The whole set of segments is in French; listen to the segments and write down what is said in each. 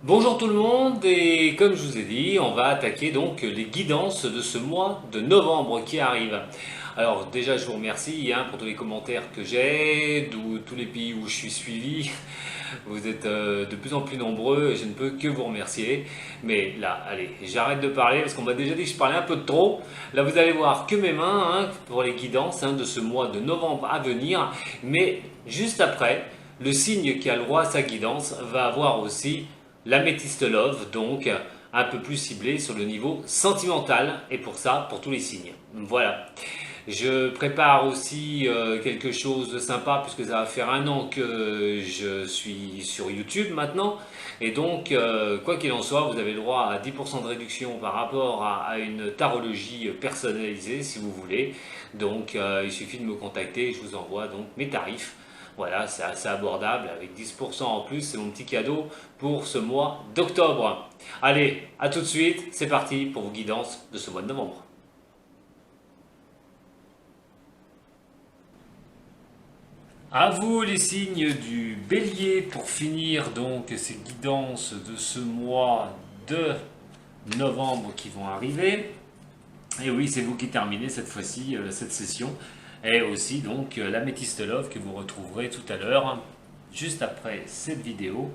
Bonjour tout le monde et comme je vous ai dit, on va attaquer donc les guidances de ce mois de novembre qui arrive. Alors déjà je vous remercie pour tous les commentaires que j'ai, d'où tous les pays où je suis suivi. Vous êtes de plus en plus nombreux et je ne peux que vous remercier. Mais là, allez, j'arrête de parler parce qu'on m'a déjà dit que je parlais un peu de trop. Là vous allez voir que mes mains pour les guidances de ce mois de novembre à venir. Mais juste après, le signe qui a le droit à sa guidance va avoir aussi l'améthyste love, donc un peu plus ciblé sur le niveau sentimental, et pour ça, pour tous les signes. Voilà. Je prépare aussi quelque chose de sympa, puisque ça va faire un an que je suis sur YouTube maintenant. Et donc, quoi qu'il en soit, vous avez le droit à 10% de réduction par rapport à une tarologie personnalisée, si vous voulez. Donc, il suffit de me contacter et je vous envoie donc mes tarifs. Voilà, c'est assez abordable avec 10% en plus, c'est mon petit cadeau pour ce mois d'octobre. Allez, à tout de suite, c'est parti pour vos guidances de ce mois de novembre. À vous les signes du bélier pour finir donc ces guidances de ce mois de novembre qui vont arriver. Et oui, c'est vous qui terminez cette fois-ci cette session. Et aussi donc l'améthyste love que vous retrouverez tout à l'heure, juste après cette vidéo,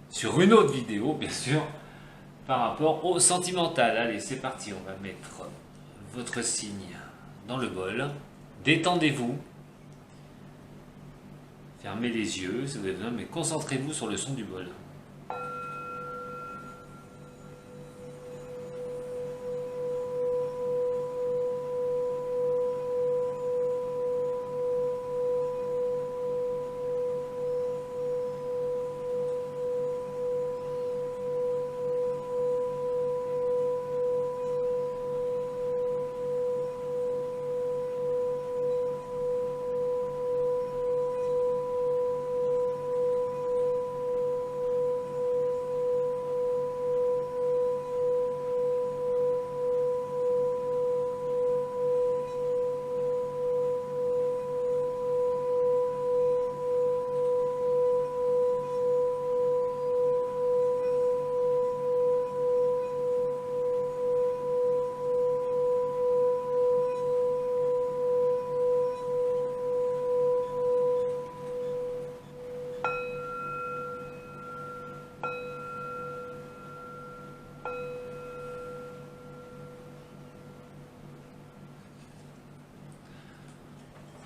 sur une autre vidéo bien sûr, par rapport au sentimental. Allez, c'est parti, on va mettre votre signe dans le bol. Détendez-vous, fermez les yeux si vous avez besoin, mais concentrez-vous sur le son du bol.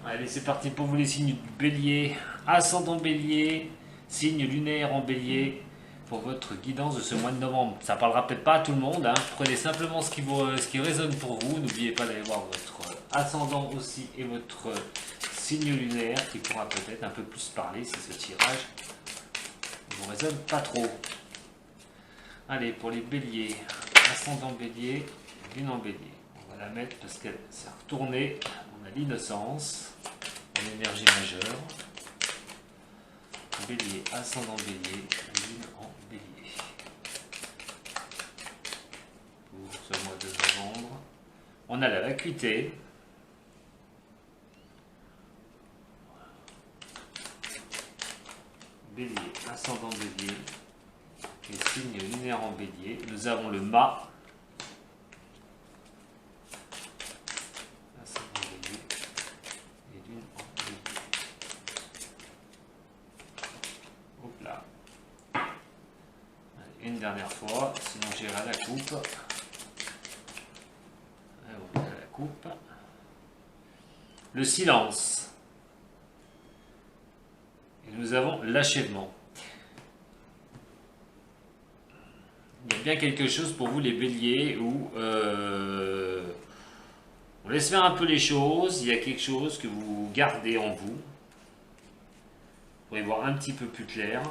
Allez, c'est parti pour vous les signes du bélier, ascendant bélier, signe lunaire en bélier, pour votre guidance de ce mois de novembre. Ça parlera peut-être pas à tout le monde, prenez simplement ce qui résonne pour vous. N'oubliez pas d'aller voir votre ascendant aussi et votre signe lunaire qui pourra peut-être un peu plus parler si ce tirage ne vous résonne pas trop. Allez, pour les béliers, ascendant bélier, lune en bélier. On va la mettre parce qu'elle s'est retournée. On a l'innocence, en énergie majeure. Bélier, ascendant bélier, lune en bélier. Pour ce mois de novembre, on a la vacuité. Bélier, ascendant bélier, et signe lunaire en bélier. Nous avons le mât. Ascendant bélier et lune en bélier. Hop là. Allez, une dernière fois, sinon j'irai à la coupe. Allez, on va à la coupe. Le silence. Et nous avons l'achèvement. Il y a bien quelque chose pour vous les béliers où on laisse faire un peu les choses, il y a quelque chose que vous gardez en vous. Vous pourrez voir un petit peu plus clair.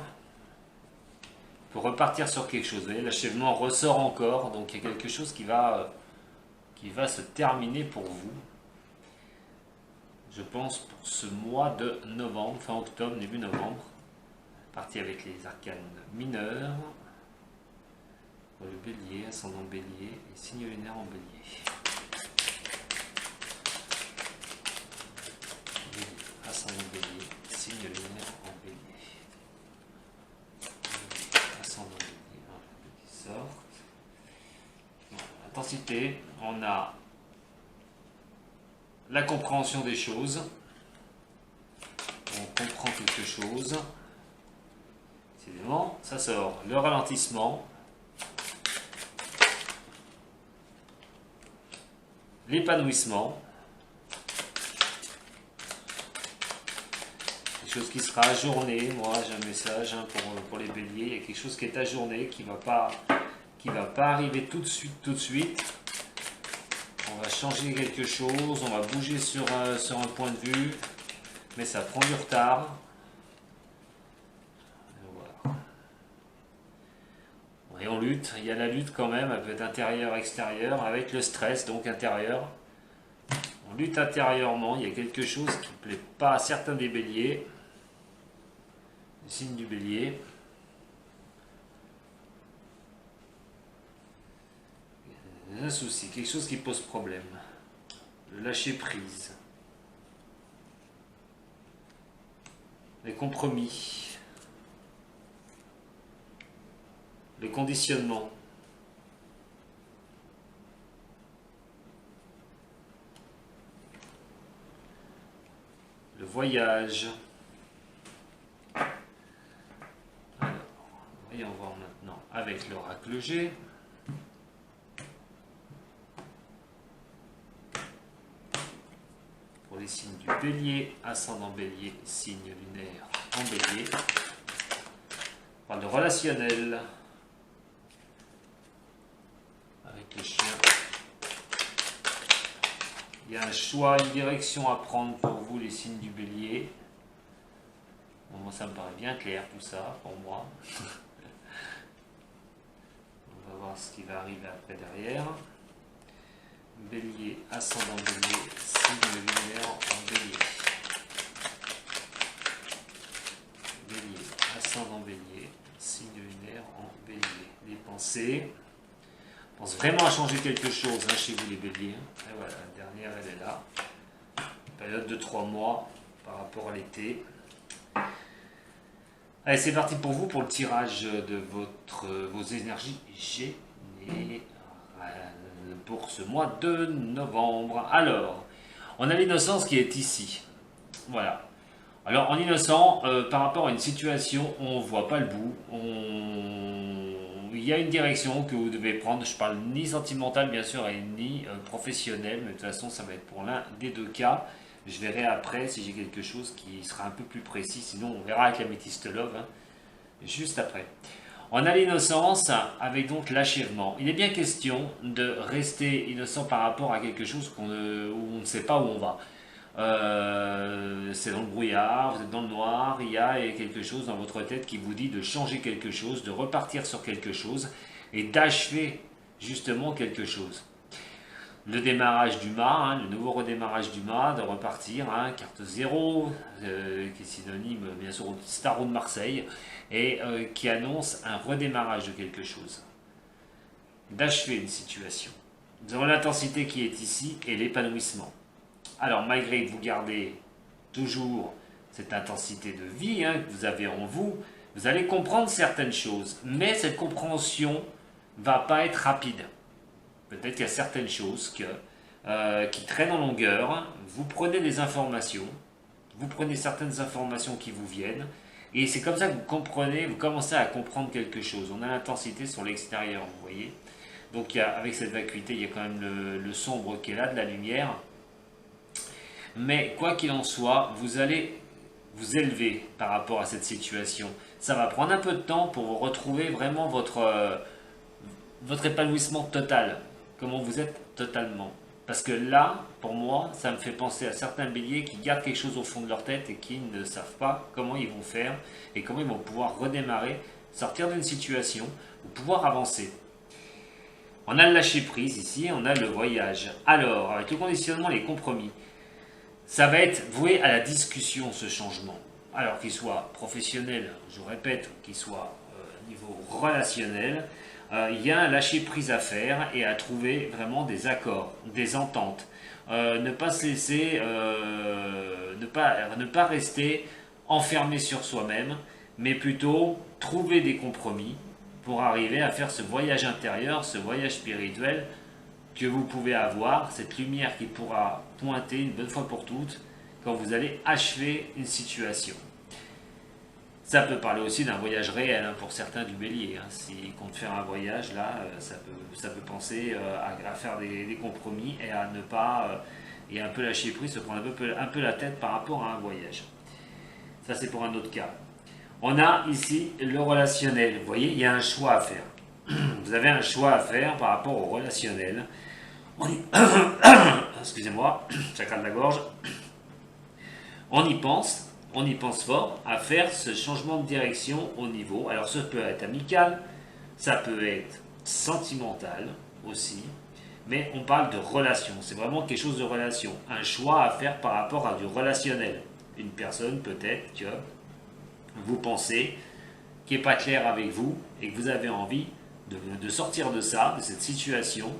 Pour repartir sur quelque chose. Vous voyez, l'achèvement ressort encore, donc il y a quelque chose qui va se terminer pour vous. Je pense pour ce mois de novembre, fin octobre, début novembre. Parti avec les arcanes mineurs. Pour le bélier, ascendant bélier et signe lunaire en bélier. Bélier, ascendant bélier, signe lunaire en bélier. Bélier, ascendant bélier. intensité, on a la compréhension des choses, on comprend quelque chose, évidemment, ça sort le ralentissement, l'épanouissement, quelque chose qui sera ajourné. Moi j'ai un message hein, pour les béliers, il y a quelque chose qui est ajourné, qui va pas arriver tout de suite. On va changer quelque chose, on va bouger sur un point de vue, mais ça prend du retard. Voilà. Et on lutte, il y a la lutte quand même, elle peut être intérieure, extérieure, avec le stress, donc intérieur. On lutte intérieurement, il y a quelque chose qui ne plaît pas à certains des béliers, le signe du bélier. Un souci, quelque chose qui pose problème. Le lâcher prise. Les compromis. Le conditionnement. Le voyage. Alors, voyons voir maintenant avec l'oracle G. Pour les signes du bélier, ascendant bélier, signe lunaire en bélier. On parle de relationnel avec le chien. Il y a un choix, une direction à prendre pour vous les signes du bélier. Bon, moi ça me paraît bien clair tout ça pour moi. On va voir ce qui va arriver après derrière. Bélier, ascendant bélier, signe lunaire en bélier. Bélier, ascendant bélier, signe lunaire en bélier. Les pensées. On pense vraiment à changer quelque chose hein, chez vous les béliers. Et voilà, la dernière elle est là. Période de 3 mois par rapport à l'été. Allez, c'est parti pour vous pour le tirage de vos énergies générales pour ce mois de novembre. Alors, on a l'innocence qui est ici. Voilà. Alors, en innocent, par rapport à une situation, on ne voit pas le bout. Il y a une direction que vous devez prendre. Je parle ni sentimentale, bien sûr, et ni professionnelle. Mais de toute façon, ça va être pour l'un des deux cas. Je verrai après si j'ai quelque chose qui sera un peu plus précis. Sinon, on verra avec la métiste love, hein, juste après. On a l'innocence avec donc l'achèvement. Il est bien question de rester innocent par rapport à quelque chose où on ne sait pas où on va. C'est dans le brouillard, vous êtes dans le noir, il y a quelque chose dans votre tête qui vous dit de changer quelque chose, de repartir sur quelque chose et d'achever justement quelque chose. Le démarrage du mât, hein, le nouveau redémarrage du mât, de repartir, hein, carte 0, qui est synonyme bien sûr au Starot de Marseille, et qui annonce un redémarrage de quelque chose, d'achever une situation. Nous avons l'intensité qui est ici et l'épanouissement. Alors malgré que vous gardez toujours cette intensité de vie hein, que vous avez en vous, vous allez comprendre certaines choses, mais cette compréhension ne va pas être rapide. Peut-être qu'il y a certaines choses qui traînent en longueur, vous prenez des informations, vous prenez certaines informations qui vous viennent, et c'est comme ça que vous commencez à comprendre quelque chose. On a l'intensité sur l'extérieur, vous voyez. Donc avec cette vacuité, il y a quand même le sombre qui est là, de la lumière. Mais quoi qu'il en soit, vous allez vous élever par rapport à cette situation. Ça va prendre un peu de temps pour vous retrouver vraiment votre épanouissement total. Comment vous êtes totalement. Parce que là, pour moi, ça me fait penser à certains béliers qui gardent quelque chose au fond de leur tête et qui ne savent pas comment ils vont faire et comment ils vont pouvoir redémarrer, sortir d'une situation ou pouvoir avancer. On a le lâcher prise ici, on a le voyage. Alors, avec le conditionnement et les compromis, ça va être voué à la discussion ce changement. Alors qu'il soit professionnel, je vous répète, qu'il soit au niveau relationnel, il y a un lâcher prise à faire et à trouver vraiment des accords, des ententes. Ne pas se laisser, ne pas rester enfermé sur soi-même, mais plutôt trouver des compromis pour arriver à faire ce voyage intérieur, ce voyage spirituel que vous pouvez avoir, cette lumière qui pourra pointer une bonne fois pour toutes quand vous allez achever une situation. Ça peut parler aussi d'un voyage réel pour certains du bélier. S'ils comptent faire un voyage, là, ça peut penser à faire des compromis et à ne pas, et un peu lâcher prise, se prendre un peu la tête par rapport à un voyage. Ça, c'est pour un autre cas. On a ici le relationnel. Vous voyez, il y a un choix à faire. Vous avez un choix à faire par rapport au relationnel. Excusez-moi, chakra de la gorge. On y pense fort à faire ce changement de direction au niveau. Alors, ça peut être amical, ça peut être sentimental aussi, mais on parle de relation. C'est vraiment quelque chose de relation. Un choix à faire par rapport à du relationnel. Une personne, peut-être que vous pensez qui n'est pas clair avec vous et que vous avez envie de sortir de ça, de cette situation,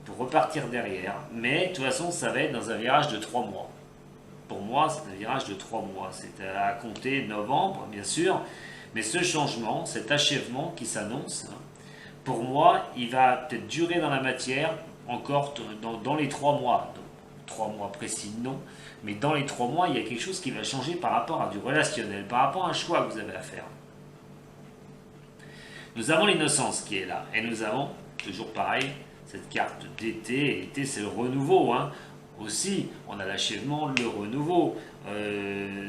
pour repartir derrière. Mais de toute façon, ça va être dans un virage de 3 mois. Pour moi, c'est un virage de 3 mois. C'est à compter novembre, bien sûr. Mais ce changement, cet achèvement qui s'annonce, pour moi, il va peut-être durer dans la matière encore dans les 3 mois. Donc, 3 mois précis, non. Mais dans les 3 mois, il y a quelque chose qui va changer par rapport à du relationnel, par rapport à un choix que vous avez à faire. Nous avons l'innocence qui est là. Et nous avons, toujours pareil, cette carte d'été. L'été, c'est le renouveau. Aussi, on a l'achèvement, le renouveau.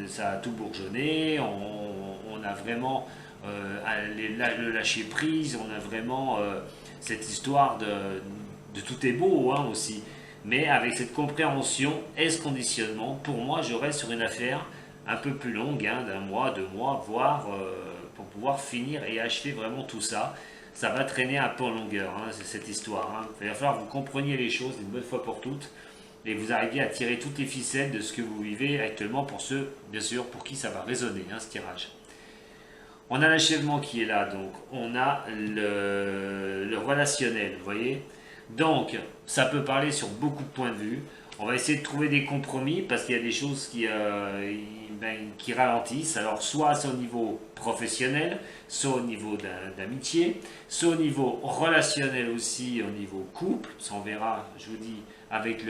Ça a tout bourgeonné. On a vraiment le lâcher prise. On a vraiment cette histoire de tout est beau aussi. Mais avec cette compréhension et ce conditionnement, pour moi, je reste sur une affaire un peu plus longue, d'un mois, 2 mois, voire pour pouvoir finir et achever vraiment tout ça. Ça va traîner un peu en longueur, cette histoire. Il va falloir que vous compreniez les choses une bonne fois pour toutes et vous arriviez à tirer toutes les ficelles de ce que vous vivez actuellement pour ceux, bien sûr, pour qui ça va résonner, ce tirage. On a l'achèvement qui est là, donc on a le relationnel, vous voyez. Donc, ça peut parler sur beaucoup de points de vue. On va essayer de trouver des compromis parce qu'il y a des choses qui ralentissent. Alors, soit c'est au niveau professionnel, soit au niveau d'amitié, soit au niveau relationnel aussi, au niveau couple. Ça, on verra, je vous dis, avec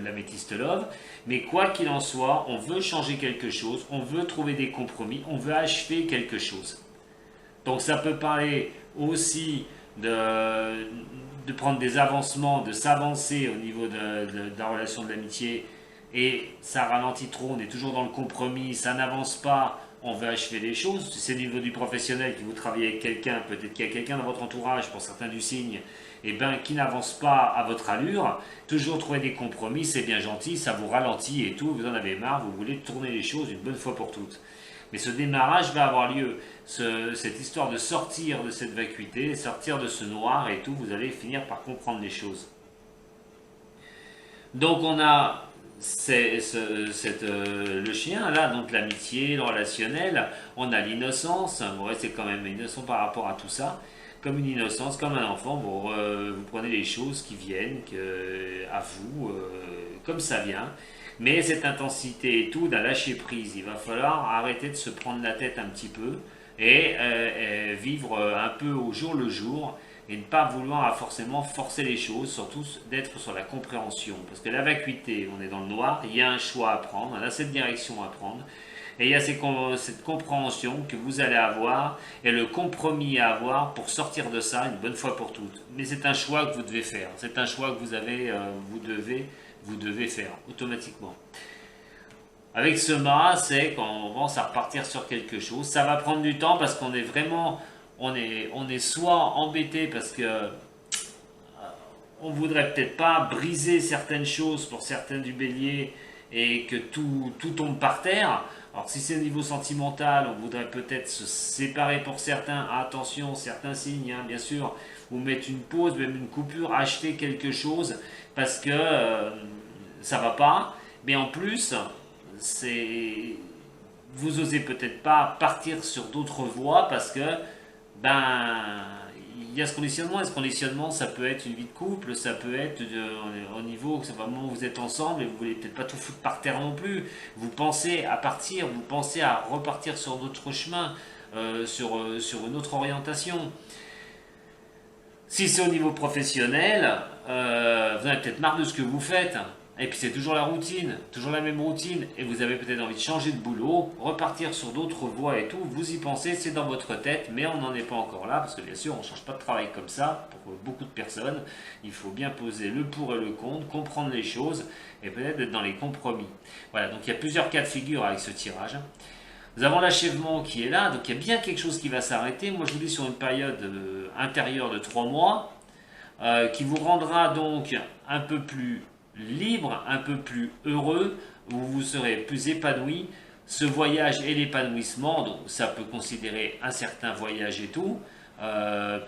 l'améthyste love. Mais quoi qu'il en soit, on veut changer quelque chose, on veut trouver des compromis, on veut achever quelque chose. Donc, ça peut parler aussi de prendre des avancements, de s'avancer au niveau de la relation de l'amitié et ça ralentit trop, on est toujours dans le compromis, ça n'avance pas, on veut achever les choses. Si c'est au niveau du professionnel que vous travaillez avec quelqu'un, peut-être qu'il y a quelqu'un dans votre entourage, pour certains du signe, qui n'avance pas à votre allure, toujours trouver des compromis, c'est bien gentil, ça vous ralentit et tout, vous en avez marre, vous voulez tourner les choses une bonne fois pour toutes. Mais ce démarrage va avoir lieu, cette histoire de sortir de cette vacuité, sortir de ce noir et tout, vous allez finir par comprendre les choses. Donc on a le chien là, donc l'amitié, le relationnel, on a l'innocence, vous restez quand même innocent par rapport à tout ça, comme une innocence, comme un enfant, vous prenez les choses qui viennent à vous, comme ça vient. Mais cette intensité et tout, d'un lâcher prise, il va falloir arrêter de se prendre la tête un petit peu et vivre un peu au jour le jour et ne pas vouloir forcément forcer les choses, surtout d'être sur la compréhension. Parce que la vacuité, on est dans le noir, il y a un choix à prendre, on a cette direction à prendre et il y a cette compréhension que vous allez avoir et le compromis à avoir pour sortir de ça une bonne fois pour toutes. Mais c'est un choix que vous devez faire, c'est un choix que vous devez faire automatiquement. Avec ce mât, c'est quand on commence à repartir sur quelque chose. Ça va prendre du temps parce qu'on est vraiment, on est soit embêté parce que on voudrait peut-être pas briser certaines choses pour certains du bélier et que tout tombe par terre. Alors si c'est au niveau sentimental, on voudrait peut-être se séparer pour certains. Attention, certains signes, bien sûr, ou mettre une pause, même une coupure, acheter quelque chose parce que ça va pas. Mais en plus, vous osez peut-être pas partir sur d'autres voies parce que il y a ce conditionnement. Et ce conditionnement, ça peut être une vie de couple, ça peut être au niveau, c'est vraiment où vous êtes ensemble et vous voulez peut-être pas tout foutre par terre non plus. Vous pensez à partir, vous pensez à repartir sur d'autres chemins, sur une autre orientation. Si c'est au niveau professionnel, vous en avez peut-être marre de ce que vous faites. Et puis c'est toujours la routine, toujours la même routine. Et vous avez peut-être envie de changer de boulot, repartir sur d'autres voies et tout. Vous y pensez, c'est dans votre tête, mais on n'en est pas encore là. Parce que bien sûr, on ne change pas de travail comme ça pour beaucoup de personnes. Il faut bien poser le pour et le contre, comprendre les choses et peut-être être dans les compromis. Voilà, donc il y a plusieurs cas de figure avec ce tirage. Nous avons l'achèvement qui est là, donc il y a bien quelque chose qui va s'arrêter. Moi je vous dis sur une période intérieure de 3 mois, qui vous rendra donc un peu plus libre, un peu plus heureux, où vous serez plus épanoui. Ce voyage et l'épanouissement, donc ça peut considérer un certain voyage et tout,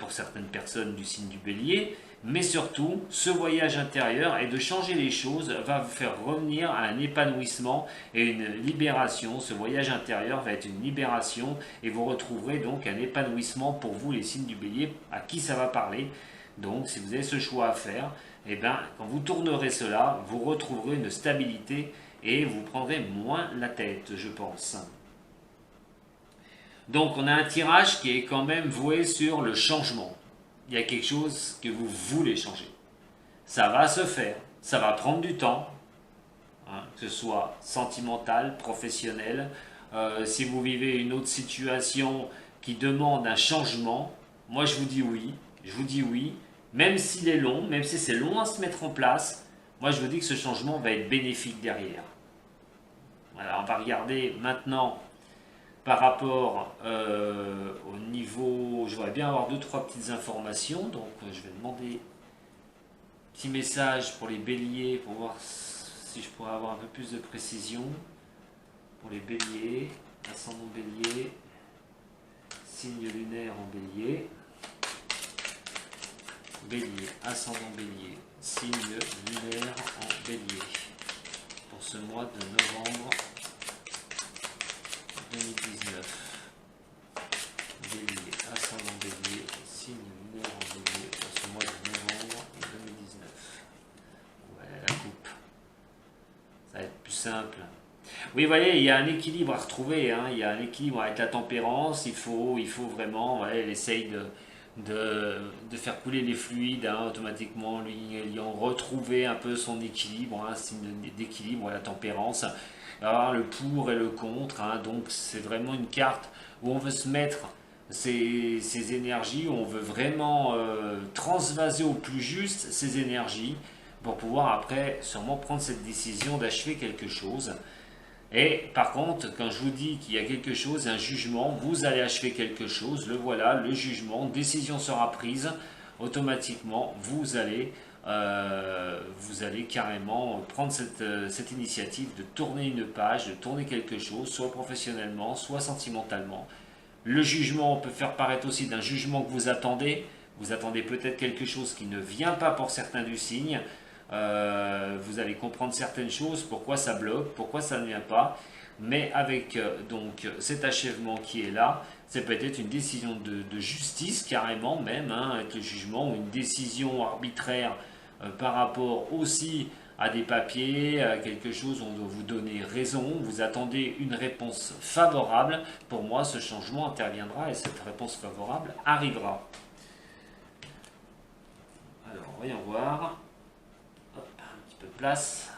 pour certaines personnes du signe du Bélier, mais surtout, ce voyage intérieur et de changer les choses va vous faire revenir à un épanouissement et une libération. Ce voyage intérieur va être une libération et vous retrouverez donc un épanouissement pour vous, les signes du Bélier, à qui ça va parler. Donc, si vous avez ce choix à faire, eh bien, quand vous tournerez cela, vous retrouverez une stabilité et vous prendrez moins la tête, je pense. Donc, on a un tirage qui est quand même voué sur le changement. Il y a quelque chose que vous voulez changer. Ça va se faire, ça va prendre du temps, hein, que ce soit sentimental, professionnel. Si vous vivez une autre situation qui demande un changement, moi je vous dis oui, même s'il est long, même si c'est long à se mettre en place, moi je vous dis que ce changement va être bénéfique derrière. Voilà, on va regarder maintenant par rapport au niveau, je voudrais bien avoir 2-3 petites informations, donc je vais demander un petit message pour les béliers, pour voir si je pourrais avoir un peu plus de précision. Pour les béliers, ascendant bélier, signe lunaire en bélier, bélier, ascendant bélier, signe lunaire en bélier, pour ce mois de novembre 2019. Bélier, ascendant bélier, signe lunaire en bélier pour ce mois de novembre 2019. Ouais, la coupe. Ça va être plus simple. Oui, vous voyez, il y a un équilibre à retrouver. Hein. Il y a un équilibre avec la tempérance. Il faut vraiment, ouais, elle essaye de faire couler les fluides hein, automatiquement, lui retrouver un peu son équilibre, hein, signe d'équilibre, la tempérance. Alors, le pour et le contre, hein, donc c'est vraiment une carte où on veut se mettre ces énergies, où on veut vraiment transvaser au plus juste ces énergies pour pouvoir après sûrement prendre cette décision d'achever quelque chose. Et par contre, quand je vous dis qu'il y a quelque chose, un jugement, vous allez achever quelque chose, le voilà, le jugement, décision sera prise, automatiquement, vous allez carrément prendre cette initiative de tourner une page, de tourner quelque chose, soit professionnellement, soit sentimentalement. Le jugement, on peut faire paraître aussi d'un jugement que vous attendez peut-être quelque chose qui ne vient pas pour certains du signe. Vous allez comprendre certaines choses, pourquoi ça bloque, pourquoi ça ne vient pas, mais avec donc cet achèvement qui est là, c'est peut-être une décision de justice carrément même, hein, avec le jugement, ou une décision arbitraire par rapport aussi à des papiers, à quelque chose où on doit vous donner raison, vous attendez une réponse favorable. Pour moi, ce changement interviendra et cette réponse favorable arrivera. Alors, voyons voir. Hop, un petit peu de place.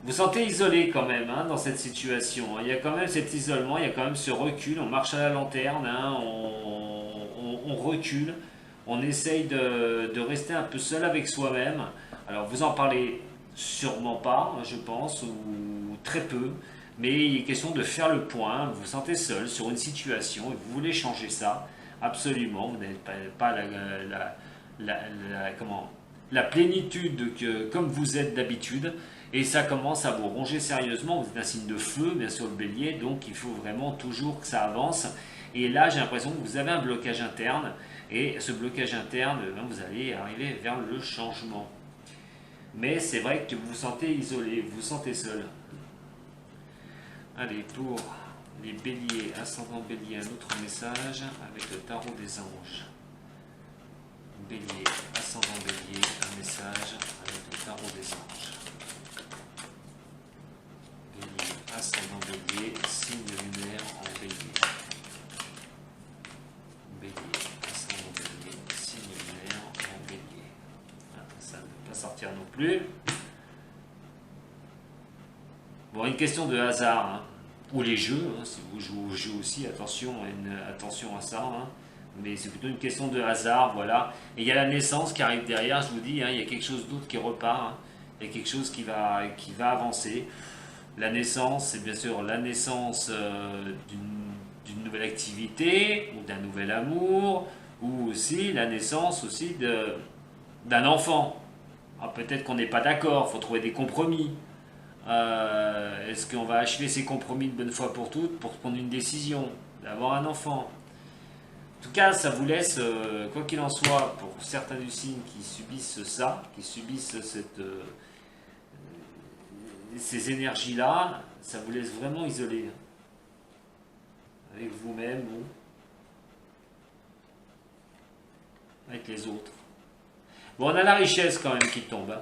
Vous sentez isolé quand même hein, dans cette situation. Il y a quand même cet isolement, il y a quand même ce recul. On marche à la lanterne, hein, on recule. On essaye de rester un peu seul avec soi-même. Alors vous en parlez sûrement pas, je pense, ou très peu. Mais il est question de faire le point. Vous vous sentez seul sur une situation et vous voulez changer ça. Absolument, vous n'avez pas la plénitude comme vous êtes d'habitude. Et ça commence à vous ronger sérieusement. Vous êtes un signe de feu, bien sûr, le bélier. Donc il faut vraiment toujours que ça avance. Et là, j'ai l'impression que vous avez un blocage interne. Et ce blocage interne, vous allez arriver vers le changement. Mais c'est vrai que vous vous sentez isolé, vous vous sentez seul. Allez, pour les béliers, ascendant bélier, un autre message avec le tarot des anges. Bélier, ascendant bélier, un message avec le tarot des anges. Bélier, ascendant bélier, signe lunaire en bélier. plus. Bon, une question de hasard, hein. Ou les jeux, hein, si vous jouez aux jeux aussi, attention, attention à ça. Hein. Mais c'est plutôt une question de hasard, voilà. Et il y a la naissance qui arrive derrière, je vous dis, hein, il y a quelque chose d'autre qui repart, hein. Il y a quelque chose qui va avancer. La naissance, c'est bien sûr la naissance d'une nouvelle activité, ou d'un nouvel amour, ou aussi la naissance aussi d'un enfant. Alors peut-être qu'on n'est pas d'accord, il faut trouver des compromis. Est-ce qu'on va achever ces compromis de bonne fois pour toutes pour prendre une décision, d'avoir un enfant? En tout cas, ça vous laisse, quoi qu'il en soit, pour certains du signe qui subissent ça, qui subissent ces énergies-là, ça vous laisse vraiment isolé. Avec vous-même ou avec les autres. Bon, on a la richesse quand même qui tombe. Hein.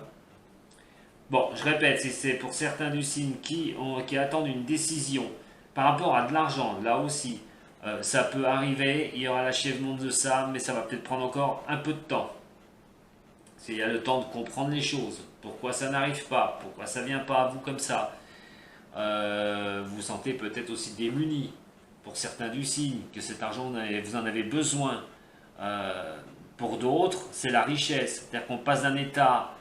Bon, je répète, si c'est pour certains du signe qui attendent une décision par rapport à de l'argent, là aussi, ça peut arriver, il y aura l'achèvement de ça, mais ça va peut-être prendre encore un peu de temps. Il y a le temps de comprendre les choses, pourquoi ça n'arrive pas, pourquoi ça ne vient pas à vous comme ça. Vous vous sentez peut-être aussi démuni, pour certains du signe, que cet argent, vous en avez besoin. Pour d'autres, c'est la richesse, c'est-à-dire qu'on passe d'un état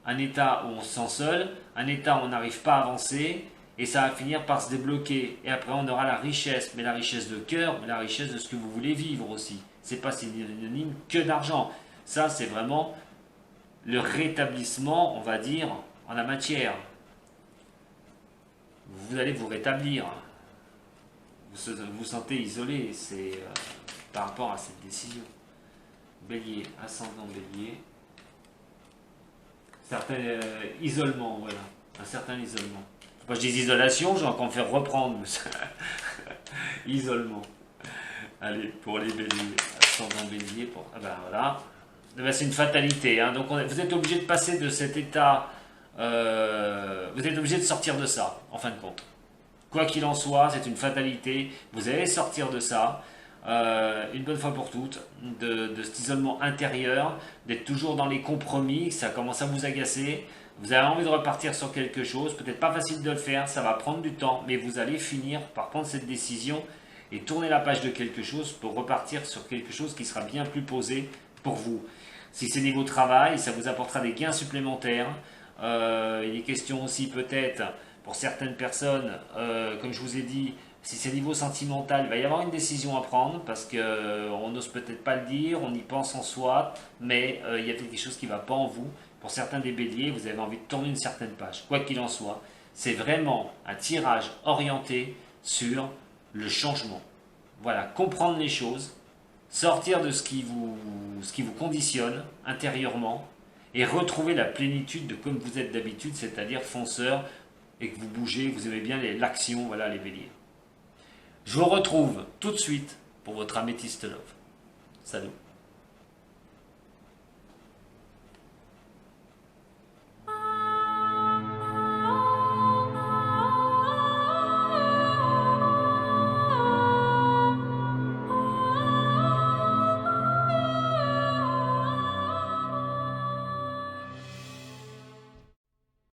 un état où on se sent seul, un état où on n'arrive pas à avancer, et ça va finir par se débloquer. Et après, on aura la richesse, mais la richesse de cœur, mais la richesse de ce que vous voulez vivre aussi. C'est pas synonyme que d'argent. Ça, c'est vraiment le rétablissement, on va dire, en la matière. Vous allez vous rétablir. Vous vous sentez isolé, c'est par rapport à cette décision. Bélier, ascendant Bélier. Certain isolement, voilà. Un certain isolement. Faut pas que je dise isolation, j'ai encore me faire reprendre. Isolement. Allez, pour les béliers. Ascendant Bélier, pour... Ah ben voilà. Ben, c'est une fatalité. Hein. Donc vous êtes obligé de passer de cet état... vous êtes obligé de sortir de ça, en fin de compte. Quoi qu'il en soit, c'est une fatalité. Vous allez sortir de ça. Une bonne fois pour toutes, de cet isolement intérieur, d'être toujours dans les compromis, ça commence à vous agacer, vous avez envie de repartir sur quelque chose, peut-être pas facile de le faire, ça va prendre du temps, mais vous allez finir par prendre cette décision et tourner la page de quelque chose pour repartir sur quelque chose qui sera bien plus posé pour vous. Si c'est niveau travail, ça vous apportera des gains supplémentaires. Il est question aussi peut-être pour certaines personnes, comme je vous ai dit, si c'est niveau sentimental, il va y avoir une décision à prendre parce qu'on n'ose peut-être pas le dire, on y pense en soi, mais il y a quelque chose qui ne va pas en vous. Pour certains des béliers, vous avez envie de tourner une certaine page. Quoi qu'il en soit, c'est vraiment un tirage orienté sur le changement. Voilà, comprendre les choses, sortir de ce qui vous conditionne intérieurement et retrouver la plénitude de comme vous êtes d'habitude, c'est-à-dire fonceur et que vous bougez, vous aimez bien l'action, voilà les béliers. Je vous retrouve tout de suite pour votre Améthyste Love. Salut.